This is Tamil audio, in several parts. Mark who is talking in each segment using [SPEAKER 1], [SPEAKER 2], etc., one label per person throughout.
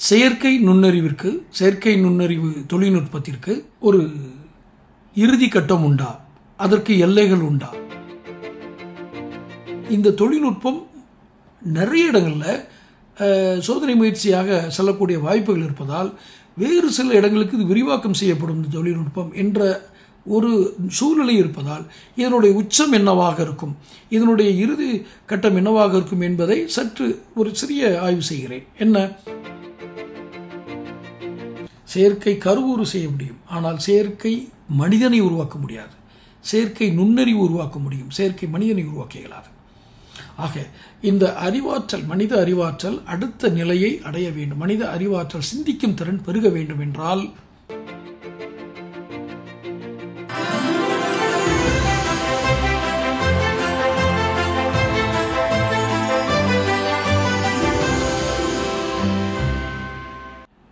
[SPEAKER 1] செயற்கை நுண்ணறிவு தொழில்நுட்பத்திற்கு ஒரு இறுதி கட்டம் உண்டா? அதற்கு எல்லைகள் உண்டா? இந்த தொழில்நுட்பம் நிறைய இடங்களில் சோதனை முயற்சியாக செல்லக்கூடிய வாய்ப்புகள் இருப்பதால் வேறு சில இடங்களுக்கு இது விரிவாக்கம் செய்யப்படும் இந்த தொழில்நுட்பம் என்ற ஒரு சூழ்நிலை இருப்பதால் இதனுடைய உச்சம் என்னவாக இருக்கும், இதனுடைய இறுதி கட்டம் என்னவாக இருக்கும் என்பதை சற்று ஒரு சிறிய ஆய்வு செய்கிறேன். என்ன? செயற்கை கருவுறு செய்ய முடியும், ஆனால் செயற்கை மனிதனை உருவாக்க முடியாது. செயற்கை நுண்ணறிவு உருவாக்க முடியும், செயற்கை மனிதனை உருவாக்க இயலாது. ஆக இந்த அறிவாற்றல், மனித அறிவாற்றல் அடுத்த நிலையை அடைய வேண்டும், மனித அறிவாற்றல் சிந்திக்கும் திறன் பெருக வேண்டும் என்றால்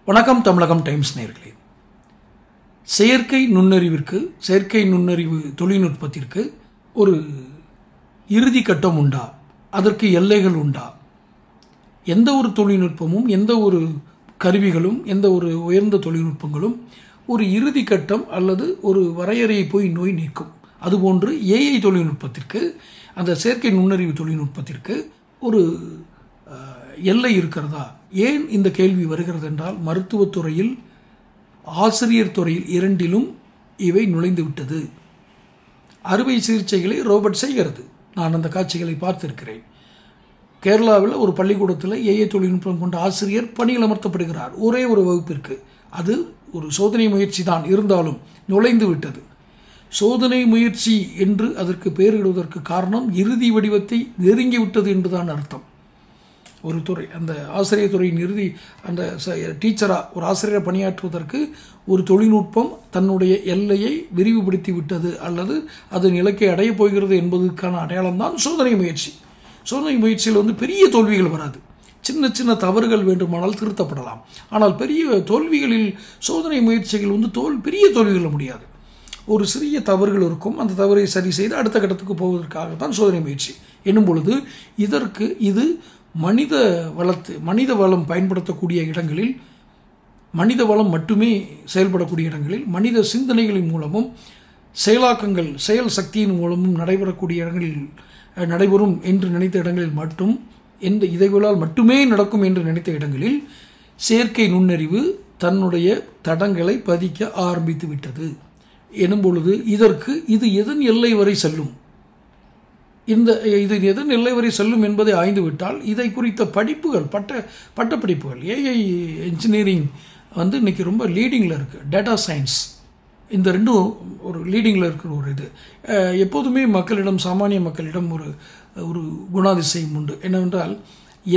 [SPEAKER 1] வணக்கம் தமிழகம் டைம்ஸ் நேயர்களே. செயற்கை நுண்ணறிவு தொழில்நுட்பத்திற்கு ஒரு இறுதி கட்டம் உண்டா? அதற்கு எல்லைகள் உண்டா? எந்த ஒரு தொழில்நுட்பமும், எந்த ஒரு கருவிகளும், எந்த ஒரு உயர்ந்த தொழில்நுட்பங்களும் ஒரு இறுதி கட்டம் அல்லது ஒரு வரையறையை போய் நோய் நீக்கும். அதுபோன்று ஏஐ தொழில்நுட்பத்திற்கு, அந்த செயற்கை நுண்ணறிவு தொழில்நுட்பத்திற்கு ஒரு எல்லை இருக்கிறதா? ஏன் இந்த கேள்வி வருகிறது என்றால், மருத்துவத்துறையில், ஆசிரியர் துறையில் இரண்டிலும் இவை நுழைந்து விட்டது. அறுவை சிகிச்சைகளை ரோபோட் செய்கிறது. நான் அந்த காட்சிகளை பார்த்திருக்கிறேன். கேரளாவில் ஒரு பள்ளிக்கூடத்தில் ஏஐ தொழில்நுட்பம் கொண்ட ஆசிரியர் பணியில் அமர்த்தப்படுகிறார், ஒரே ஒரு வகுப்பிற்கு. அது ஒரு சோதனை முயற்சி தான், இருந்தாலும் நுழைந்து விட்டது. சோதனை முயற்சி என்று அதற்கு பெயரிடுவதற்கு காரணம் இறுதி வடிவத்தை நெருங்கிவிட்டது என்றுதான் அர்த்தம். ஒரு துறை, அந்த ஆசிரியர் துறையின் இறுதி, அந்த டீச்சராக ஒரு ஆசிரியரை பணியாற்றுவதற்கு ஒரு தொழில்நுட்பம் தன்னுடைய எல்லையை விரிவுபடுத்தி விட்டது அல்லது அதன் இலக்கை அடையப் போகிறது என்பதற்கான அடையாளம் தான் சோதனை முயற்சி. சோதனை முயற்சியில் பெரிய தோல்விகள் வராது, சின்ன சின்ன தவறுகள் வேண்டுமானால் திருத்தப்படலாம். ஆனால் பெரிய தோல்விகளில் சோதனை முயற்சிகள் பெரிய தோல்விகள் முடியாது. ஒரு சிறிய தவறுகள் இருக்கும், அந்த தவறை சரி செய்து அடுத்த கட்டத்துக்கு போவதற்காகத்தான் சோதனை முயற்சி என்னும் பொழுது இது மனித வளம் பயன்படுத்தக்கூடிய இடங்களில், மனித வளம் மட்டுமே செயல்படக்கூடிய இடங்களில், மனித சிந்தனைகளின் மூலமும் செயலாக்கங்கள், செயல் சக்தியின் மூலமும் நடைபெறக்கூடிய இடங்களில் நடைபெறும் என்று நினைத்த இடங்களில் மட்டும், இதைகளால் மட்டுமே நடக்கும் என்று நினைத்த இடங்களில் செயற்கை நுண்ணறிவு தன்னுடைய தடங்களை பதிக்க ஆரம்பித்து விட்டது எனும் பொழுது இது எதன் எல்லை வரை செல்லும், இது எதன் எல்லை வரை செல்லும் என்பதை ஆய்ந்துவிட்டால் இதை குறித்த படிப்புகள், பட்டப்படிப்புகள், ஏஐ இன்ஜினியரிங் இன்னைக்கு ரொம்ப லீடிங்கில் இருக்குது. டேட்டா சயின்ஸ், இந்த ரெண்டும் ஒரு லீடிங்கில் இருக்கிற ஒரு இது. எப்போதுமே மக்களிடம், சாமானிய மக்களிடம் ஒரு குணாதிசயம் உண்டு. என்னவென்றால்,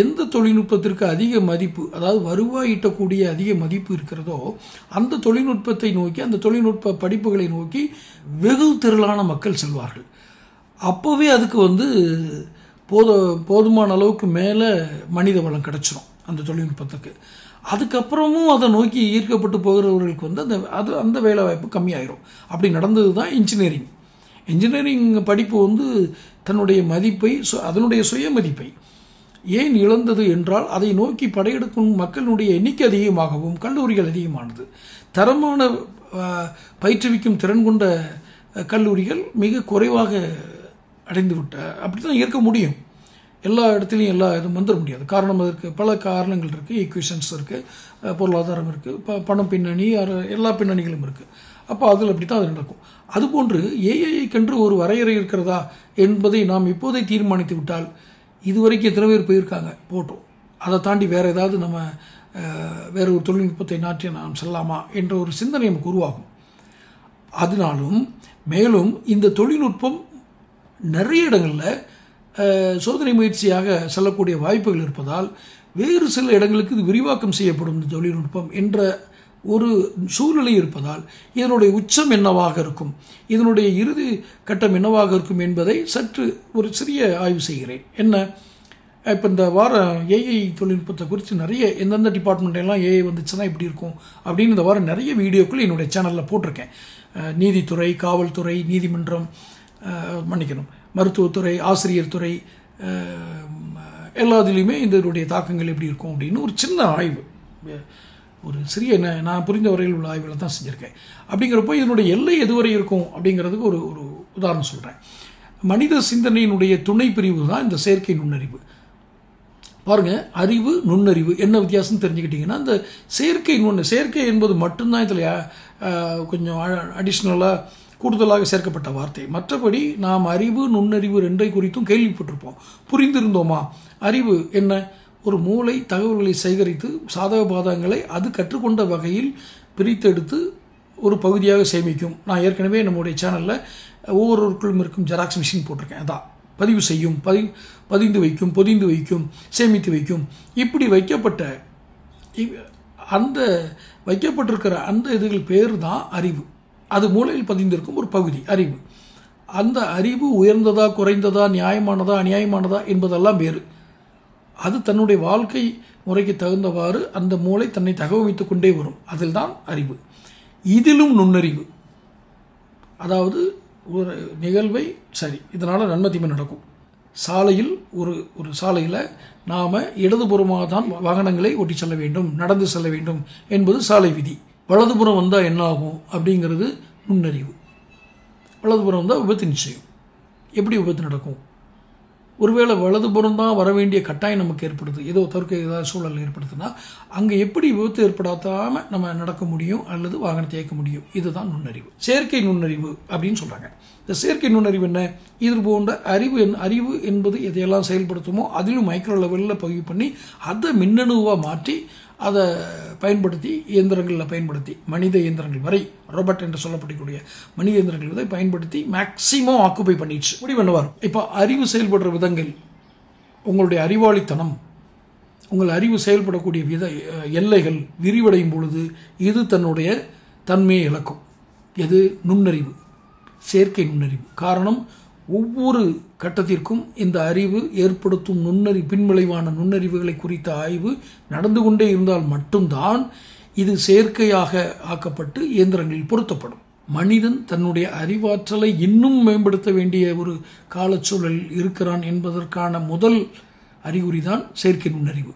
[SPEAKER 1] எந்த தொழில்நுட்பத்திற்கு அதிக மதிப்பு, அதாவது வருவாய் ஈட்டக்கூடிய அதிக மதிப்பு இருக்கிறதோ அந்த தொழில்நுட்பத்தை நோக்கி, அந்த தொழில்நுட்ப படிப்புகளை நோக்கி வெகு திரளான மக்கள் செல்வார்கள். அப்போவே அதுக்கு போதுமான அளவுக்கு மேலே மனித வளம் கிடச்சிரும் அந்த தொழில்நுட்பத்துக்கு. அதுக்கப்புறமும் அதை நோக்கி ஈர்க்கப்பட்டு போகிறவர்களுக்கு அந்த வேலை வாய்ப்பு கம்மியாயிரும். அப்படி நடந்தது தான் இன்ஜினியரிங் படிப்பு தன்னுடைய மதிப்பை, அதனுடைய சுய மதிப்பை ஏன் இழந்தது என்றால், அதை நோக்கி படையெடுக்கும் மக்களுடைய எண்ணிக்கை அதிகமாகவும் கல்லூரிகள் அதிகமானது. தரமான பயிற்றுவிக்கும் திறன் கொண்ட கல்லூரிகள் மிக குறைவாக அடைந்து விட்ட. அப்படி தான் இருக்க முடியும். எல்லா இடத்துலையும் எல்லா இதுவும் வந்துட முடியாது. காரணம், அதற்கு பல காரணங்கள் இருக்குது. ஈக்குவேஷன்ஸ் இருக்குது, பொருளாதாரம் இருக்குது, பணம் பின்னணி, எல்லா பின்னணிகளும் இருக்குது. அப்போ அதில் அப்படி தான் அது நடக்கும். அதுபோன்று ஏஐக்கென்று ஒரு வரையறை இருக்கிறதா என்பதை நாம் இப்போதை தீர்மானித்து விட்டால், இதுவரைக்கும் எத்தனை பேர் போயிருக்காங்க, போட்டோம், அதை தாண்டி வேறு ஏதாவது நம்ம வேறு ஒரு தொழில்நுட்பத்தை நாட்டி நாம் செல்லலாமா என்ற ஒரு சிந்தனை நமக்கு உருவாகும். அதனாலும் மேலும் இந்த தொழில்நுட்பம் நிறைய இடங்களில் சோதனை முயற்சியாக செல்லக்கூடிய வாய்ப்புகள் இருப்பதால் வேறு சில இடங்களுக்கு இது விரிவாக்கம் செய்யப்படும் இந்த தொழில்நுட்பம் என்ற ஒரு சூழ்நிலை இருப்பதால் இதனுடைய உச்சம் என்னவாக இருக்கும், இதனுடைய இறுதி கட்டம் என்னவாக இருக்கும் என்பதை சற்று ஒரு சிறிய ஆய்வு செய்கிறேன். என்ன? இப்போ இந்த வாரம் ஏஐ தொழில்நுட்பத்தை குறித்து நிறைய எந்தெந்த டிபார்ட்மெண்ட்டெல்லாம் ஏஐ வந்துச்சுன்னா இப்படி இருக்கும் அப்படின்னு இந்த வாரம் நிறைய வீடியோக்கள் என்னுடைய சேனலில் போட்டிருக்கேன். நீதித்துறை, காவல்துறை, நீதிமன்றம், மருத்துவத்துறை, ஆசிரியர் துறை, எல்லாத்துலேயுமே இதனுடைய தாக்கங்கள் எப்படி இருக்கும் அப்படின்னு ஒரு சின்ன ஆய்வு. ஒரு சிறிய நான் புரிந்த வரையில் உள்ள ஆய்வுகளை தான் செஞ்சுருக்கேன். அப்படிங்கிறப்போ இதனுடைய எல்லை எதுவரை இருக்கும் அப்படிங்கிறதுக்கு ஒரு உதாரணம் சொல்கிறேன். மனித சிந்தனையினுடைய துணை பிரிவு தான் இந்த செயற்கை நுண்ணறிவு. பாருங்கள், அறிவு நுண்ணறிவு என்ன வித்தியாசம் தெரிஞ்சுக்கிட்டிங்கன்னா, இந்த செயற்கை என்பது மட்டும்தான் இதில் கொஞ்சம் அடிஷ்னலாக கூடுதலாக சேர்க்கப்பட்ட வார்த்தை. மற்றபடி நாம் அறிவு நுண்ணறிவு ரெண்டை குறித்தும் கேள்விப்பட்டிருப்போம். புரிந்திருந்தோமா? அறிவு என்ன? ஒரு மூளை தகவல்களை சேகரித்து சாதக பாதகங்களை அது கற்றுக்கொண்ட வகையில் பிரித்தெடுத்து ஒரு பகுதியாக சேமிக்கும். நான் ஏற்கனவே நம்முடைய சேனலில் ஒவ்வொருவருக்குள்ளும் இருக்கும் ஜெராக்ஸ் மிஷின் போட்டிருக்கேன். அதான் பதிவு செய்யும், பதிந்து வைக்கும், பொதிந்து வைக்கும், சேமித்து வைக்கும். இப்படி வைக்கப்பட்டிருக்கிற அந்த இதுகள் பேர் தான் அறிவு. அது மூளையில் பதிந்திருக்கும் ஒரு பகுதி அறிவு. அந்த அறிவு உயர்ந்ததா குறைந்ததா நியாயமானதா அநியாயமானதா என்பதெல்லாம் வேறு. அது தன்னுடைய வாழ்க்கை முறைக்கு தகுந்தவாறு அந்த மூளை தன்னை தகவமைத்து கொண்டே வரும். அதில் தான் அறிவு. இதிலும் நுண்ணறிவு, அதாவது ஒரு நிகழ்வை சரி இதனால் நன்மை தீமை நடக்கும். சாலையில் ஒரு சாலையில் நாம் இடதுபுறமாக தான் வாகனங்களை ஓட்டி செல்ல வேண்டும், நடந்து செல்ல வேண்டும் என்பது சாலை விதி. வலதுபுறம் வந்தால் என்ன ஆகும் அப்படிங்கிறது நுண்ணறிவு. வலதுபுறம் வந்தால் விபத்து நிச்சயம். எப்படி விபத்து நடக்கும்? ஒருவேளை வலதுபுறம் தான் வர வேண்டிய கட்டாயம் நமக்கு ஏற்படுது, ஏதோ தவிர்க்க ஏதாவது சூழல் ஏற்படுத்துனா அங்கே எப்படி விபத்து ஏற்படாதாமல் நம்ம நடக்க முடியும் அல்லது வாகனத்தை இயக்க முடியும்? இதுதான் நுண்ணறிவு, செயற்கை நுண்ணறிவு அப்படின்னு சொல்கிறாங்க. இந்த செயற்கை நுண்ணறிவு என்ன? இது போன்ற அறிவு என்பது எதையெல்லாம் செயல்படுத்துமோ அதிலும் மைக்ரோ லெவலில் பதிவு பண்ணி அதை மின்னணுவாக மாற்றி அதை பயன்படுத்தி இயந்திரங்களில் பயன்படுத்தி மனித இயந்திரங்கள் வரை ரோபோட் என்று சொல்லப்படக்கூடிய மனித இயந்திரங்கள் வரை பயன்படுத்தி மேக்சிமம் ஆக்குபை பண்ணிடுச்சு. முடிவு என்னவார்? இப்போ அறிவு செயல்படுற விதங்கள், உங்களுடைய அறிவாளித்தனம், உங்கள் அறிவு செயல்படக்கூடிய எல்லைகள் விரிவடையும் பொழுது இது தன்னுடைய தன்மையை இழக்கும். எது? நுண்ணறிவு, செயற்கை நுண்ணறிவு. காரணம், ஒவ்வொரு கட்டத்திற்கும் இந்த அறிவு ஏற்படுத்தும் பின்விளைவான நுண்ணறிவுகளை குறித்த ஆய்வு நடந்து கொண்டே இருந்தால் மட்டும்தான் இது செயற்கையாக ஆக்கப்பட்டு இயந்திரங்களில் பொருத்தப்படும். மனிதன் தன்னுடைய அறிவாற்றலை இன்னும் மேம்படுத்த வேண்டிய ஒரு காலச்சூழலில் இருக்கிறான் என்பதற்கான முதல் அறிகுறி தான் செயற்கை நுண்ணறிவு.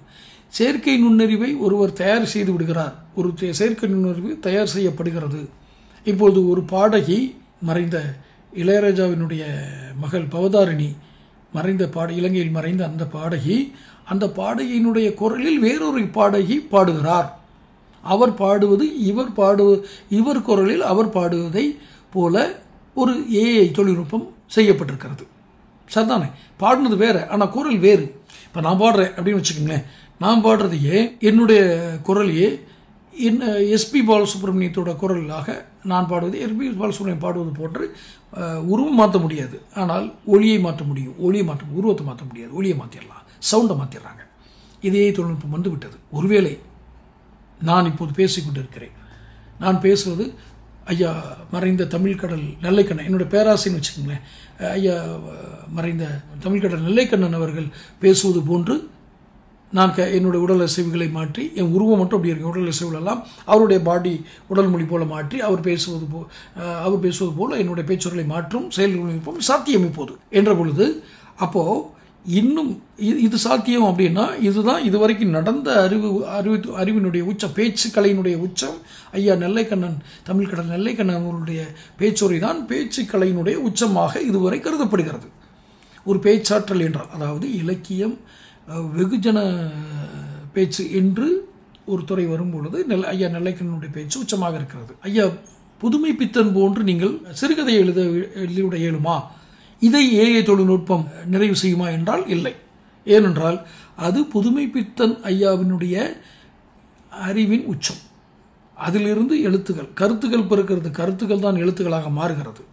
[SPEAKER 1] செயற்கை நுண்ணறிவை ஒருவர் தயார் செய்து விடுகிறார். ஒரு செயற்கை நுண்ணறிவு தயார் செய்யப்படுகிறது. இப்பொழுது ஒரு பாடகி, மறைந்த இளையராஜாவினுடைய மகள் பவதாரிணி, இலங்கையில் மறைந்த அந்த பாடகியினுடைய குரலில் வேறொரு பாடகி பாடுகிறார். அவர் பாடுவது இவர் குரலில் அவர் பாடுவதை போல ஒரு ஏஐ தொழில்நுட்பம் செய்யப்பட்டிருக்கிறது. சரிதானே? பாடினது வேற, ஆனால் குரல் வேறு. இப்போ நான் பாடுறேன் அப்படின்னு வச்சுக்கோங்களேன், நான் பாடுறதையே என்னுடைய குரலையே எஸ்பி பாலசுப்ரமணியத்தோட குரலாக நான் பாடுவது, எஸ்பி பாலசுப்ரமணியம் பாடுவது போன்று உருவம் மாற்ற முடியாது, ஆனால் ஒளியை மாற்ற முடியும். உருவத்தை மாற்ற முடியாது, ஒளியை மாற்றிடலாம், சவுண்டை மாற்றிடுறாங்க. இதே தொழில்நுட்பம் வந்து விட்டது. ஒருவேளை நான் இப்போது பேசிக்கொண்டு இருக்கிறேன், நான் பேசுவது ஐயா மறைந்த தமிழ்கடல் நெல்லைக்கண்ணன், என்னுடைய பேராசின்னு வச்சுக்கோங்களேன், ஐயா மறைந்த தமிழ்கடல் நெல்லைக்கண்ணன் அவர்கள் பேசுவது போன்று நான் என்னுடைய உடல் அசைவுகளை மாற்றி, என் உருவம் மட்டும் அப்படி இருக்கு, உடல் அசைவுகளெல்லாம் அவருடைய உடல் மொழி போல மாற்றி அவர் பேசுவது போல என்னுடைய பேச்சுகளை மாற்றும் செயல்கள் சாத்தியம் இப்போது என்ற பொழுது, அப்போது இன்னும் இது சாத்தியம் அப்படின்னா இதுதான் இதுவரைக்கும் நடந்த அறிவினுடைய உச்சம், பேச்சு கலையினுடைய உச்சம். ஐயா தமிழ்கடல் நெல்லைக்கண்ணன் அவர்களுடைய பேச்சுரை தான் பேச்சு கலையினுடைய உச்சமாக இதுவரை கருதப்படுகிறது. ஒரு பேச்சாற்றல் என்றால், அதாவது இலக்கியம், வெகுஜன பேச்சு என்று ஒரு துறை வரும்பொழுது ஐயா நெல்லைக்கண்ணனுடைய பேச்சு உச்சமாக இருக்கிறது. ஐயா புதுமை பித்தன் போன்று நீங்கள் சிறுகதையை எழுத இயலுமா? இதை ஏஐ தொழில்நுட்பம் நிறைவு செய்யுமா என்றால் இல்லை. ஏனென்றால் அது புதுமை பித்தன் ஐயாவினுடைய அறிவின் உச்சம். அதிலிருந்து கருத்துக்கள் பிறக்கிறது, கருத்துக்கள் தான் எழுத்துக்களாக மாறுகிறது.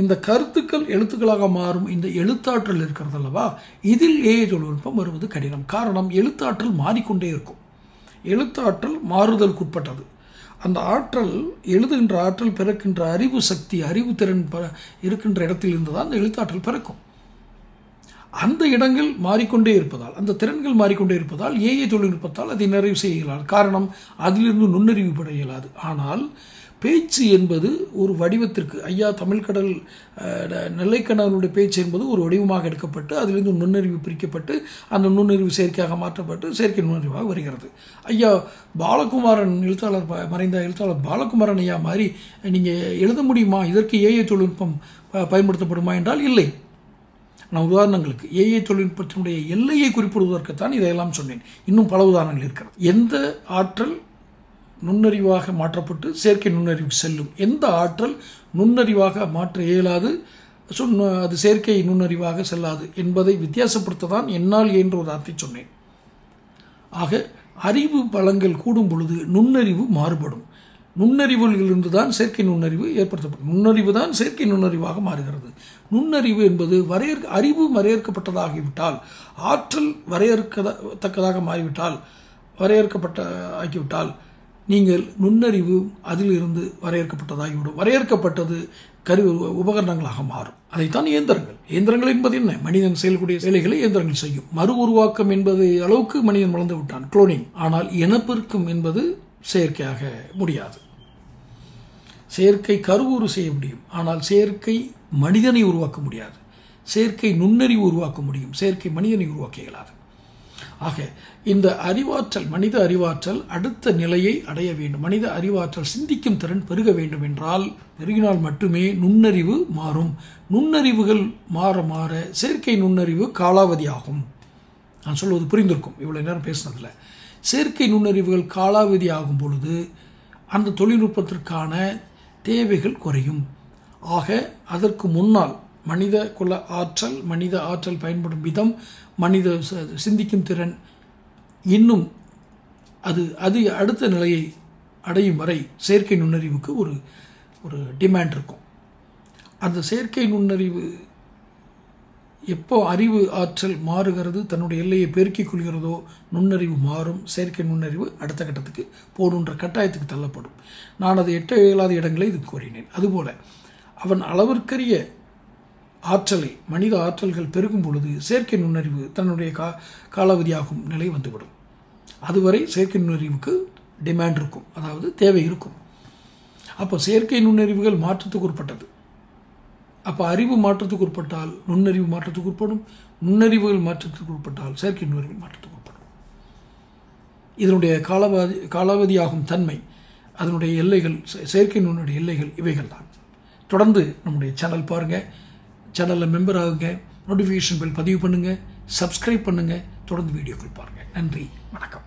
[SPEAKER 1] இந்த கருத்துக்கள் எழுத்துக்களாக மாறும் இந்த எழுத்தாற்றல் இருக்கிறது அல்லவா, இதில் ஏஐ தொழில்நுட்பம் வருவது கடினம். காரணம், எழுத்தாற்றல் மாறிக்கொண்டே இருக்கும். எழுத்தாற்றல் மாறுதலுக்குட்பட்டது. அந்த ஆற்றல், எழுதுகின்ற ஆற்றல் பிறக்கின்ற அறிவு சக்தி, அறிவுத்திறன் இருக்கின்ற இடத்தில் இருந்து தான் அந்த எழுத்தாற்றல் பிறக்கும். அந்த இடங்கள் மாறிக்கொண்டே இருப்பதால், அந்த திறன்கள் மாறிக்கொண்டே இருப்பதால் ஏஐ தொழில்நுட்பத்தால் அதை நிறைவு செய்ய இயலாது. காரணம், அதிலிருந்து நுண்ணறிவு பெற இயலாது. ஆனால் பேச்சு என்பது ஒரு வடிவத்திற்கு ஐயா தமிழ்கடல் நெல்லைக்கண்ணனுடைய பேச்சு என்பது ஒரு வடிவமாக எடுக்கப்பட்டு அதிலிருந்து நுண்ணறிவு பிரிக்கப்பட்டு அந்த நுண்ணறிவு செயற்கையாக மாற்றப்பட்டு செயற்கை நுண்ணறிவாக வருகிறது. ஐயா பாலகுமாரன் எழுத்தாளர் மறைந்த எழுத்தாளர் பாலகுமாரன் ஐயா மாதிரி நீங்கள் எழுத முடியுமா, இதற்கு ஏஐ தொழில்நுட்பம் பயன்படுத்தப்படுமா என்றால் இல்லை. நான் உதாரணங்களுக்கு ஏஐ தொழில்நுட்பத்தினுடைய எல்லையை குறிப்பிடுவதற்குத்தான் இதையெல்லாம் சொன்னேன். இன்னும் பல உதாரணங்கள் இருக்கிறது. எந்த ஆற்றல் நுண்ணறிவாக மாற்றப்பட்டு செயற்கை நுண்ணறிவுக்கு செல்லும், எந்த ஆற்றல் நுண்ணறிவாக மாற்ற இயலாது, அது செயற்கை நுண்ணறிவாக செல்லாது என்பதை வித்தியாசப்படுத்த தான் என்னால் என்ற ஒரு அர்த்தத்தை சொன்னேன். ஆக அறிவு பலங்கள் கூடும் பொழுது நுண்ணறிவு மாறுபடும். நுண்ணறிவுகளிலிருந்து தான் செயற்கை நுண்ணறிவு ஏற்படுத்தப்படும். நுண்ணறிவு தான் செயற்கை நுண்ணறிவாக மாறுகிறது. நுண்ணறிவு என்பது அறிவு வரையறுக்கப்பட்டதாகிவிட்டால், ஆற்றல் வரையறுக்கத்தக்கதாக மாறிவிட்டால், ஆகிவிட்டால் நீங்கள் நுண்ணறிவு அதிலிருந்து வரையறுக்கப்பட்டதாகிவிடும். வரையறுக்கப்பட்டது உபகரணங்களாக மாறும். அதைத்தான் இயந்திரங்கள் என்பது என்ன? மனிதன் செயல்கூடிய வேலைகளை இயந்திரங்கள் செய்யும். மறு உருவாக்கம் என்பது அளவுக்கு மனிதன் வளர்ந்து விட்டான், குளோனிங். ஆனால் இனப்பெருக்கம் என்பது செயற்கையாக முடியாது. செயற்கை கருவுறு செய்ய முடியும், ஆனால் செயற்கை மனிதனை உருவாக்க முடியாது. செயற்கை நுண்ணறிவு உருவாக்க முடியும், செயற்கை மனிதனை உருவாக்க இயலாது. ஆக இந்த அறிவாற்றல், மனித அறிவாற்றல் அடுத்த நிலையை அடைய வேண்டும். மனித அறிவாற்றல் சிந்திக்கும் திறன் பெருக வேண்டும் என்றால், பெருகினால் மட்டுமே நுண்ணறிவு மாறும். நுண்ணறிவுகள் மாற மாற செயற்கை நுண்ணறிவு காலாவதியாகும். நான் சொல்வது புரிந்திருக்கும் இவ்வளவு நேரம் பேசினதில். செயற்கை நுண்ணறிவுகள் காலாவதி ஆகும் பொழுது அந்த தொழில்நுட்பத்திற்கான தேவைகள் குறையும். ஆக அதற்கு முன்னால் மனித ஆற்றல் பயன்படும் விதம், மனித சிந்திக்கும் திறன் இன்னும் அது அடுத்த நிலையை அடையும் வரை செயற்கை நுண்ணறிவுக்கு ஒரு டிமாண்ட் இருக்கும். அந்த செயற்கை நுண்ணறிவு எப்போ அறிவு ஆற்றல் மாறுகிறது, தன்னுடைய எல்லையை பெருக்கிக் கொள்கிறதோ நுண்ணறிவு மாறும். செயற்கை நுண்ணறிவு அடுத்த கட்டத்துக்கு போகணுன்ற கட்டாயத்துக்கு தள்ளப்படும். நான் அதை எட்ட இயலாத இடங்களை இது கூறினேன். அதுபோல அவன் அளவிற்கரிய ஆற்றலை, மனித ஆற்றல்கள் பெருகும் பொழுது செயற்கை நுண்ணறிவு தன்னுடைய காலாவதியாகும் நிலை வந்துவிடும். அதுவரை செயற்கை நுண்ணறிவுக்கு டிமாண்ட் இருக்கும், அதாவது தேவை இருக்கும். அப்போ செயற்கை நுண்ணறிவுகள் மாற்றத்துக்கு உட்பட்டது. அப்போ அறிவு மாற்றத்துக்கு உட்பட்டால் நுண்ணறிவு மாற்றத்துக்கு உட்படும், நுண்ணறிவுகள் மாற்றத்துக்கு உட்பட்டால் செயற்கை நுண்ணறிவு மாற்றத்துக்கு உட்படும். இதனுடைய காலாவதியாகும் தன்மை, அதனுடைய எல்லைகள், செயற்கை நுண்ணுடைய எல்லைகள் இவைகள் தான். தொடர்ந்து நம்முடைய சேனல் பாருங்கள், சேனலில் மெம்பர் ஆகுங்க, நோட்டிஃபிகேஷன் பெல் பதிவு பண்ணுங்கள், சப்ஸ்கிரைப் பண்ணுங்கள், தொடர்ந்து வீடியோக்கள் பாருங்கள். நன்றி, வணக்கம்.